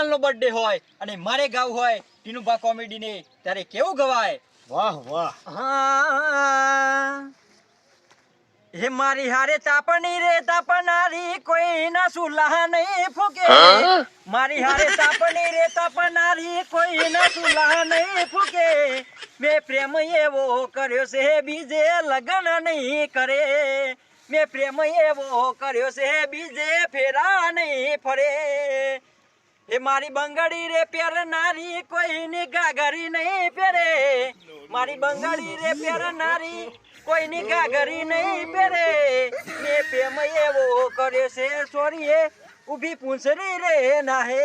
પોપટલાલનો birthday હોય અને મારે ગાવું હોય ટીનુભા કોમેડી ને ત્યારે કેવું ગવાય? વાહ વાહ. હા હે મારી હારે તાપણી રે તાપનારી કોઈ ના સુલા નહીં ફૂકે. મારી હારે તાપણી રે તાપનારી કોઈ ના સુલા નહીં ફૂકે. મેં પ્રેમ એવો કર્યો છે બીજે લગન નહીં કરે. મેં પ્રેમ એવો કર્યો છે બીજે ફેરા નહીં ફરે. એ મારી બંગડી રે પહેરનારી કોઈની ગાગરી નહીં પહેરે. મારી બંગડી રે પહેરનારી કોઈની ગાગરી નહીં પહેરે. મેં પ્રેમ એવો કર્યો છે સોરીએ ઊભી પૂંછડી રે નાહે.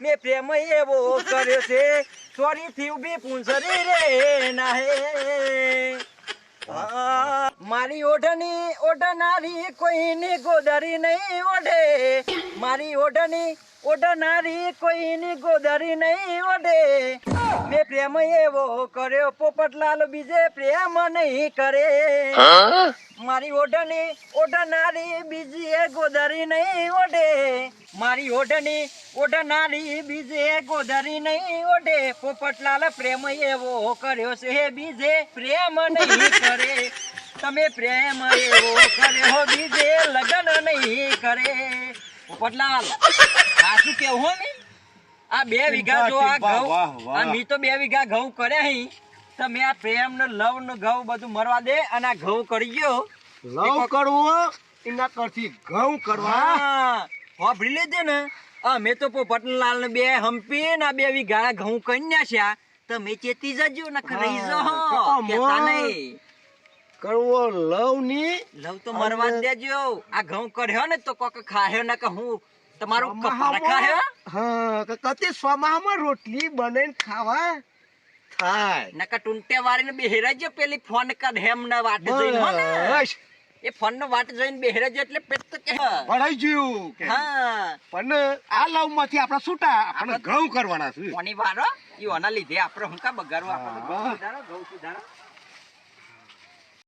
મેં પ્રેમ એવો કર્યો છે સોરીથી ઊભી પૂંછડી રે નાહે. મારી ઓઢણી ઓઢનારી કોઈની ગોદરી નહીં ઓઢે. મારી ઓઢણી ઓઢનારી કોઈની ગોદરી નહીં ઓઢે. મેં પ્રેમ એવો કર્યો પોપટલાલ બીજે પ્રેમ નહીં કરે. મારી ઓઢણી ઓઢનારી બીજી ગોદરી નહીં ઓઢે. મારી ઓઢણી ઓઢનારી બીજે ગોદરી નહીં ઓઢે. પોપટલાલ પ્રેમ એવો કર્યો છે બીજે પ્રેમ નહીં કરે. તમે પ્રેમ એવો કર્યો બીજે લગન નહીં કરે. પોપટલાલ સાચું કેવું હો ને? આ 2 વીઘા જો આ ઘઉં આ મી તો 2 વીઘા ઘઉં કર્યા હી. તમે આ પ્રેમ ને લવ ને ઘઉં બધું મરવા દે અને આ ઘઉં કરી ગયો. લવ કરવું એના કરતી ઘઉં કરવા. વાપરી લેજે ને. અમે તો પોપટલાલ ને 2 હંપી ને 2 વીઘા ઘઉં કરી નાખ્યા. તમે ચેતી જજો ને રહી જાઓ કેતા નહીં. કરવો લવ ની લવ તો મરવા જ દેજો. આ ઘઉં કર્યો ને તો કોક ખાયો ને કે હું તમારું કપાળ ખાયો. હા કતી સ્વમામાં રોટલી બનાવીને ખાવા થાય. નકા ટુંટે વાળીને બેહરાજો પેલી ફોન કર હેમ ના વાટ જોઈને હો ને. બસ એ ફોન નો વાટ જોઈને બેહરાજો એટલે પેટ તો કે ભરાઈ ગયું. હા પણ આ લવ માંથી આપડા છૂટા આપણે ઘઉં કરવાના છે. કોની વારો ઈ ઓના લીધે આપણે હું કા બગાડવા આપણે ઘઉં સુધારો.